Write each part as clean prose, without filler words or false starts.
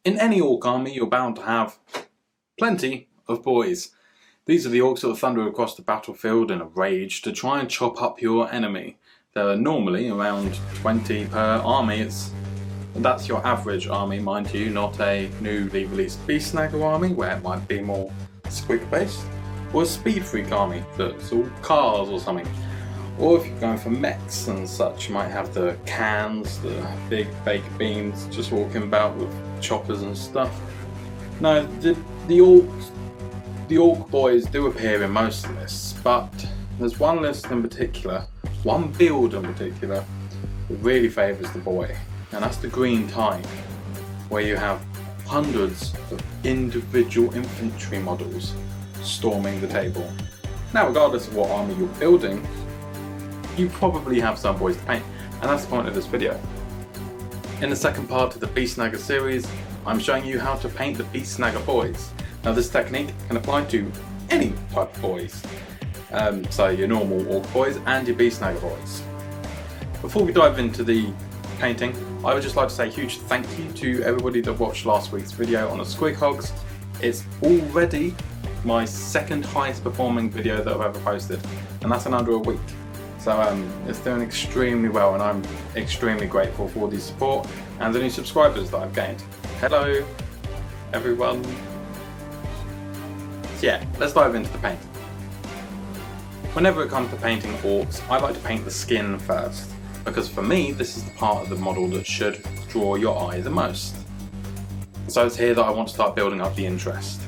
In any orc army, you're bound to have plenty of boys. These are the orcs that will thunder across the battlefield in a rage to try and chop up your enemy. There are normally around 20 per army. That's your average army, mind you, not a newly released Beast Snagga army where it might be more squig based, or a speed freak army that's all cars or something. Or if you're going for mechs and such, you might have the cans, the big baked beans, just walking about with choppers and stuff. No, the orc boys do appear in most lists, but there's one list in particular, one build in particular, that really favours the boy, and that's the green type, where you have hundreds of individual infantry models storming the table. Now, regardless of what army you're building, you probably have some boys to paint, and that's the point of this video. In the second part of the Beast Snagga series, I'm showing you how to paint the Beast Snagga boys. Now this technique can apply to any type of boys, so your normal orc boys and your Beast Snagga boys. Before we dive into the painting, I would just like to say a huge thank you to everybody that watched last week's video on the Squig Hogs. It's already my second highest performing video that I've ever posted, and that's in under a week. So it's doing extremely well, and I'm extremely grateful for the support and the new subscribers that I've gained. Hello everyone. So yeah, let's dive into the paint. Whenever it comes to painting orcs, I like to paint the skin first, because for me this is the part of the model that should draw your eye the most. So it's here that I want to start building up the interest.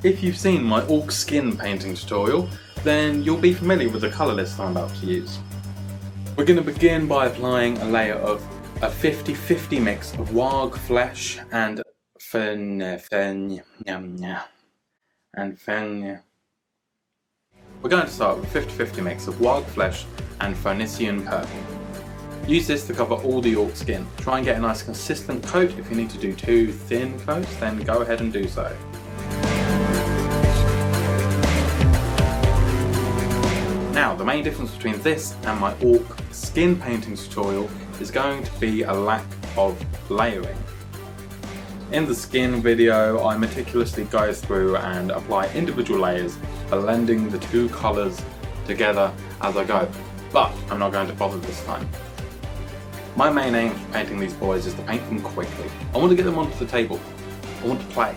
If you've seen my orc skin painting tutorial, then you'll be familiar with the colour list I'm about to use. We're going to begin by applying a layer of a 50-50 mix of warg flesh and fen. We're going to start with a 50-50 mix of warg flesh and Phoenician purple. Use this to cover all the orc skin. Try and get a nice consistent coat. If you need to do 2 thin coats, then go ahead and do so. Now, the main difference between this and my orc skin painting tutorial is going to be a lack of layering. In the skin video, I meticulously go through and apply individual layers, blending the 2 colours together as I go, but I'm not going to bother this time. My main aim for painting these boys is to paint them quickly. I want to get them onto the table. I want to play.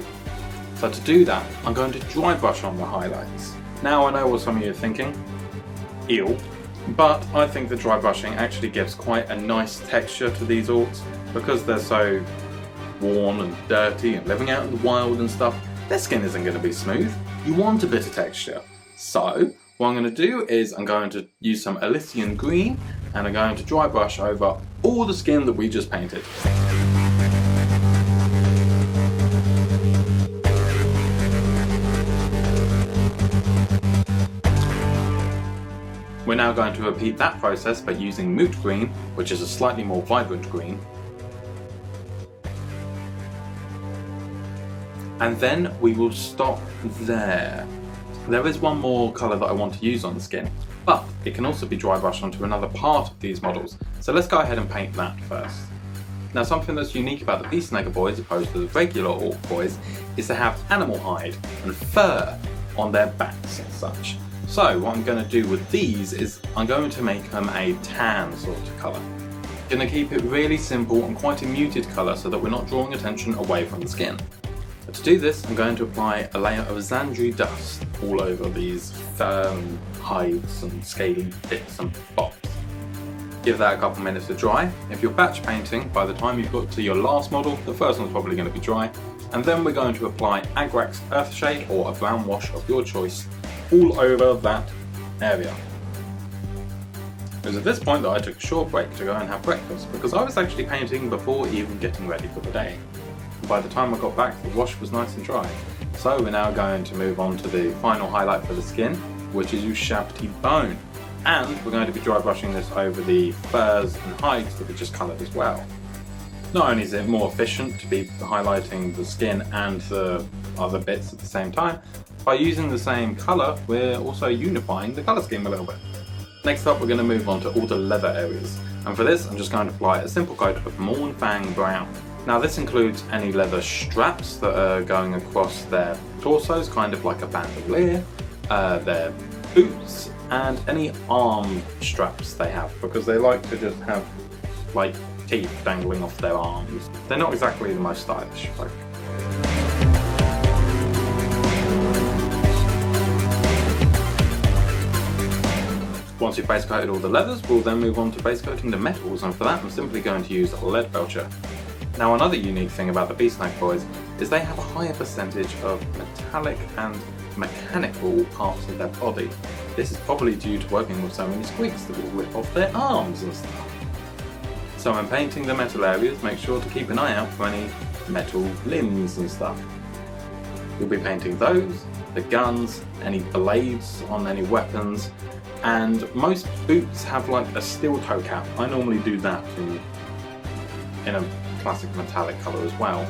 So to do that, I'm going to dry brush on the highlights. Now I know what some of you are thinking. Ew. But I think the dry brushing actually gives quite a nice texture to these orcs, because they're so worn and dirty and living out in the wild and stuff. Their skin isn't going to be smooth. You want a bit of texture. So what I'm going to do is I'm going to use some Elysian green, and I'm going to dry brush over all the skin that we just painted. We're now going to repeat that process but using moot green, which is a slightly more vibrant green. And then we will stop there. There is one more colour that I want to use on the skin, but it can also be dry brushed onto another part of these models. So let's go ahead and paint that first. Now, something that's unique about the Beast Snagga boys opposed to the regular orc boys is to have animal hide and fur on their backs and such. So what I'm going to do with these is I'm going to make them a tan sort of colour. I'm going to keep it really simple and quite a muted colour so that we're not drawing attention away from the skin. But to do this, I'm going to apply a layer of Xandri dust all over these firm hides and scaly bits and bobs. Give that a couple minutes to dry. If you're batch painting, by the time you've got to your last model, the first one's probably going to be dry. And then we're going to apply Agrax Earthshade or a brown wash of your choice all over that area. It was at this point that I took a short break to go and have breakfast, because I was actually painting before even getting ready for the day. By the time I got back, the wash was nice and dry. So we're now going to move on to the final highlight for the skin, which is Ushabti Bone. And we're going to be dry brushing this over the furs and hides that we just coloured as well. Not only is it more efficient to be highlighting the skin and the other bits at the same time, by using the same colour, we're also unifying the colour scheme a little bit. Next up, we're going to move on to all the leather areas. And for this, I'm just going to apply a simple coat of Morn Fang Brown. Now this includes any leather straps that are going across their torsos, kind of like a bandolier, their boots, and any arm straps they have, because they like to just have like teeth dangling off their arms. They're not exactly the most stylish folk. Once you've base coated all the leathers, we'll then move on to base coating the metals, and for that I'm simply going to use lead belcher. Now another unique thing about the BEAST Snagga Boys is they have a higher percentage of metallic and mechanical parts of their body. This is probably due to working with so many squigs that will rip off their arms and stuff. So when painting the metal areas, make sure to keep an eye out for any metal limbs and stuff. You'll be painting those, the guns, any blades on any weapons, and most boots have like a steel toe cap. I normally do that in a classic metallic colour as well.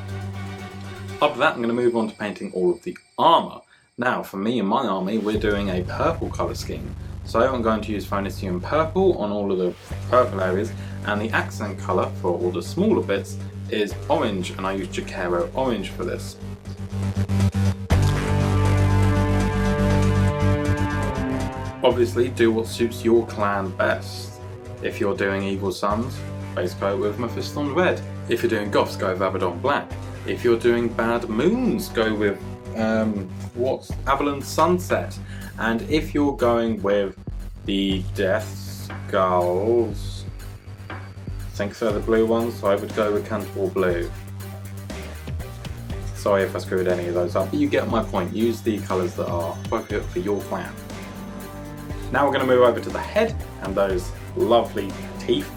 After that, I'm going to move on to painting all of the armour. Now for me and my army, we're doing a purple colour scheme. So I'm going to use Phoenicium Purple on all of the purple areas, and the accent colour for all the smaller bits is orange, and I use Jacaro Orange for this. Obviously do what suits your clan best. If you're doing Evil Sons, base coat with Mephiston Red. If you're doing Goths, go with Abaddon Black. If you're doing Bad Moons, go with Avalon Sunset. And if you're going with the Death Skulls, I think they're the blue ones, so I would go with Cantor Blue. Sorry if I screwed any of those up, but you get my point. Use the colours that are appropriate for your clan. Now we're going to move over to the head and those lovely teeth.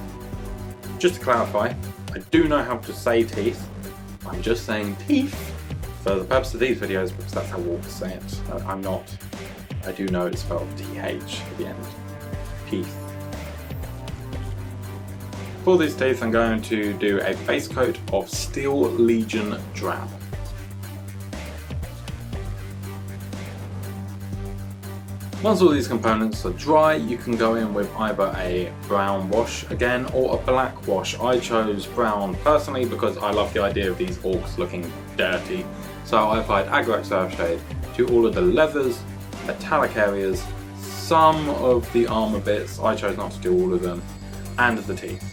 Just to clarify, I do know how to say teeth. I'm just saying teeth for the purpose of these videos because that's how orcs say it. I do know it's spelled TH at the end. Teeth. For these teeth, I'm going to do a base coat of Steel Legion Drab. Once all these components are dry, you can go in with either a brown wash again or a black wash. I chose brown personally because I love the idea of these orcs looking dirty. So I applied Agrax Earthshade to all of the leathers, metallic areas, some of the armour bits, I chose not to do all of them, and the teeth.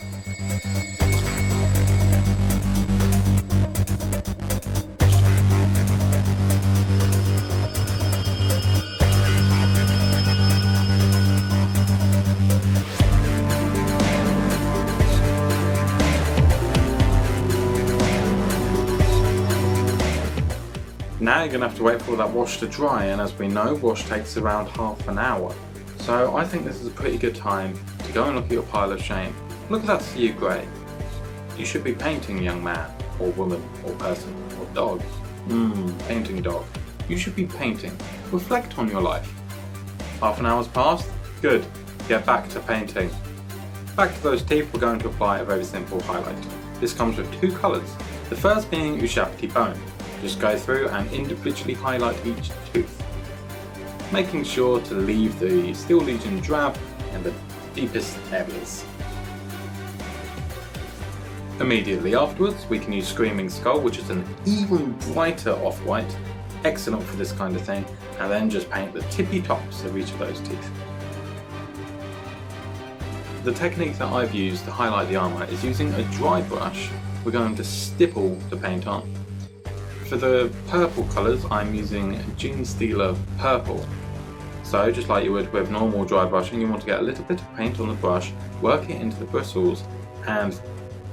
Now you're going to have to wait for that wash to dry, and as we know, wash takes around half an hour. So I think this is a pretty good time to go and look at your pile of shame. Look at that sea grey. You should be painting, young man, or woman, or person, or dog. Painting dog. You should be painting. Reflect on your life. Half an hour's passed? Good. Get back to painting. Back to those teeth, we're going to apply a very simple highlight. This comes with two colours. The first being Ushabti Bone. Just go through and individually highlight each tooth, making sure to leave the Steel Legion Drab in the deepest areas. Immediately afterwards, we can use Screaming Skull, which is an even brighter off-white, excellent for this kind of thing, and then just paint the tippy tops of each of those teeth. The technique that I've used to highlight the armour is using a dry brush. We're going to stipple the paint on. For the purple colours, I'm using Genestealer Purple. So just like you would with normal dry brushing, you want to get a little bit of paint on the brush, work it into the bristles, and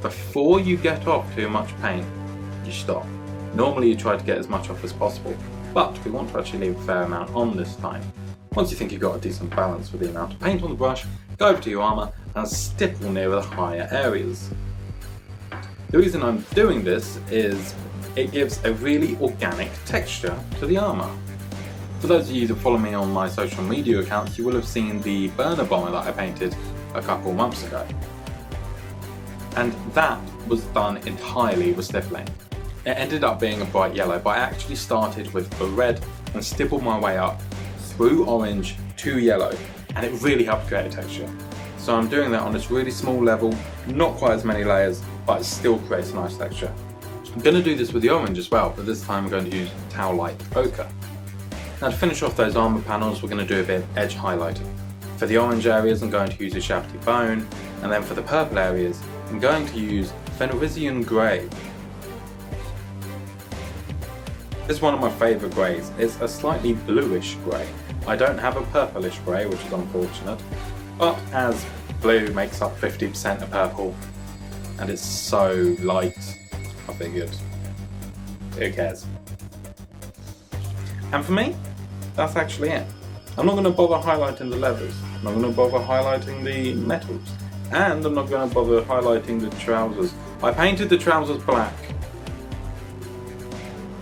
before you get off too much paint, you stop. Normally you try to get as much off as possible, but we want to actually leave a fair amount on this time. Once you think you've got a decent balance with the amount of paint on the brush, go over to your armour and stipple near the higher areas. The reason I'm doing this is it gives a really organic texture to the armour. For those of you that follow me on my social media accounts, you will have seen the burner bomber that I painted a couple months ago. And that was done entirely with stippling. It ended up being a bright yellow, but I actually started with a red and stippled my way up through orange to yellow, and it really helped create a texture. So I'm doing that on this really small level, not quite as many layers, but it still creates a nice texture. I'm going to do this with the orange as well, but this time I'm going to use Towelite Ochre. Now to finish off those armour panels, we're going to do a bit of edge highlighting. For the orange areas, I'm going to use a Shabty Bone, and then for the purple areas, I'm going to use Fenrisian Grey. This is one of my favourite greys. It's a slightly bluish grey. I don't have a purplish grey, which is unfortunate, but as blue makes up 50% of purple, and it's so light, I figured, who cares? And for me, that's actually it. I'm not going to bother highlighting the leathers, I'm not going to bother highlighting the metals, and I'm not going to bother highlighting the trousers. I painted the trousers black.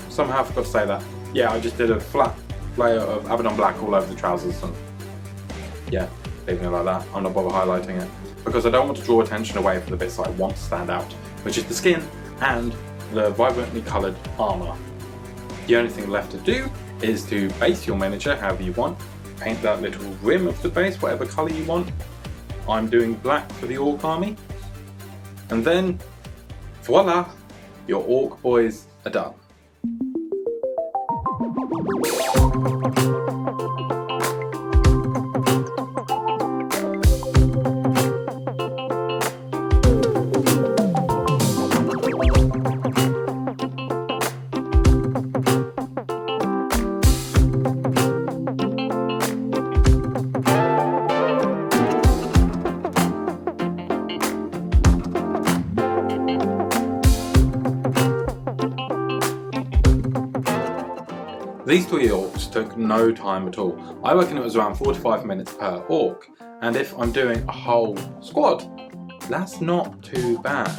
Somehow I forgot to say that. Yeah, I just did a flat layer of Abaddon black all over the trousers, and yeah, leaving it like that. I'm not bother highlighting it because I don't want to draw attention away from the bits that I want to stand out, which is the skin and the vibrantly coloured armour. The only thing left to do is to base your miniature however you want. Paint that little rim of the base whatever colour you want. I'm doing black for the Orc army. And then, voila, your Orc boys are done. These three orcs took no time at all. I reckon it was around 45 minutes per orc, and if I'm doing a whole squad, that's not too bad.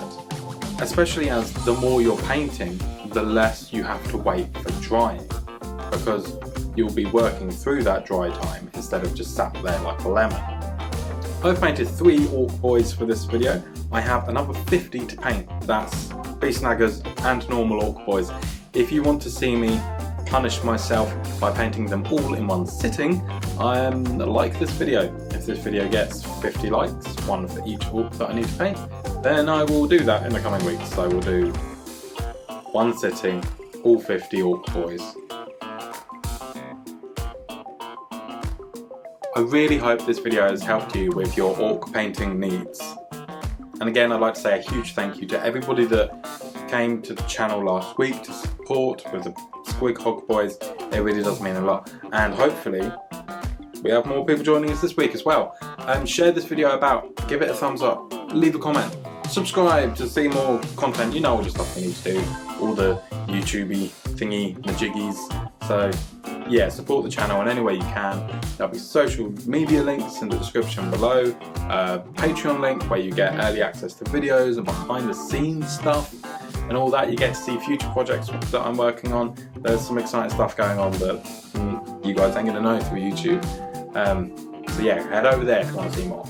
Especially as the more you're painting, the less you have to wait for drying, because you'll be working through that dry time instead of just sat there like a lemon. I've painted 3 orc boys for this video. I have another 50 to paint. That's beast snaggers and normal orc boys. If you want to see me punish myself by painting them all in one sitting, like this video. If this video gets 50 likes, one for each orc that I need to paint, then I will do that in the coming weeks. I will do one sitting, all 50 orc boys. I really hope this video has helped you with your orc painting needs. And again, I'd like to say a huge thank you to everybody that came to the channel last week to support with the Squig Hog Boys. It really does mean a lot, and hopefully we have more people joining us this week as well. Share this video about, give it a thumbs up, leave a comment, subscribe to see more content. You know all the stuff you need to do, all the YouTubey thingy majiggies. So yeah, support the channel in any way you can. There'll be social media links in the description below, Patreon link where you get early access to videos and behind the scenes stuff and all that. You get to see future projects that I'm working on. There's some exciting stuff going on that you guys ain't gonna know through YouTube. So yeah, head over there if you want to see more.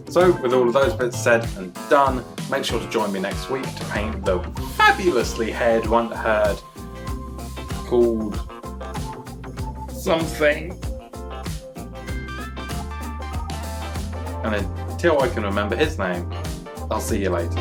So with all of those bits said and done, make sure to join me next week to paint the fabulously haired one herd called something. And until I can remember his name, I'll see you later.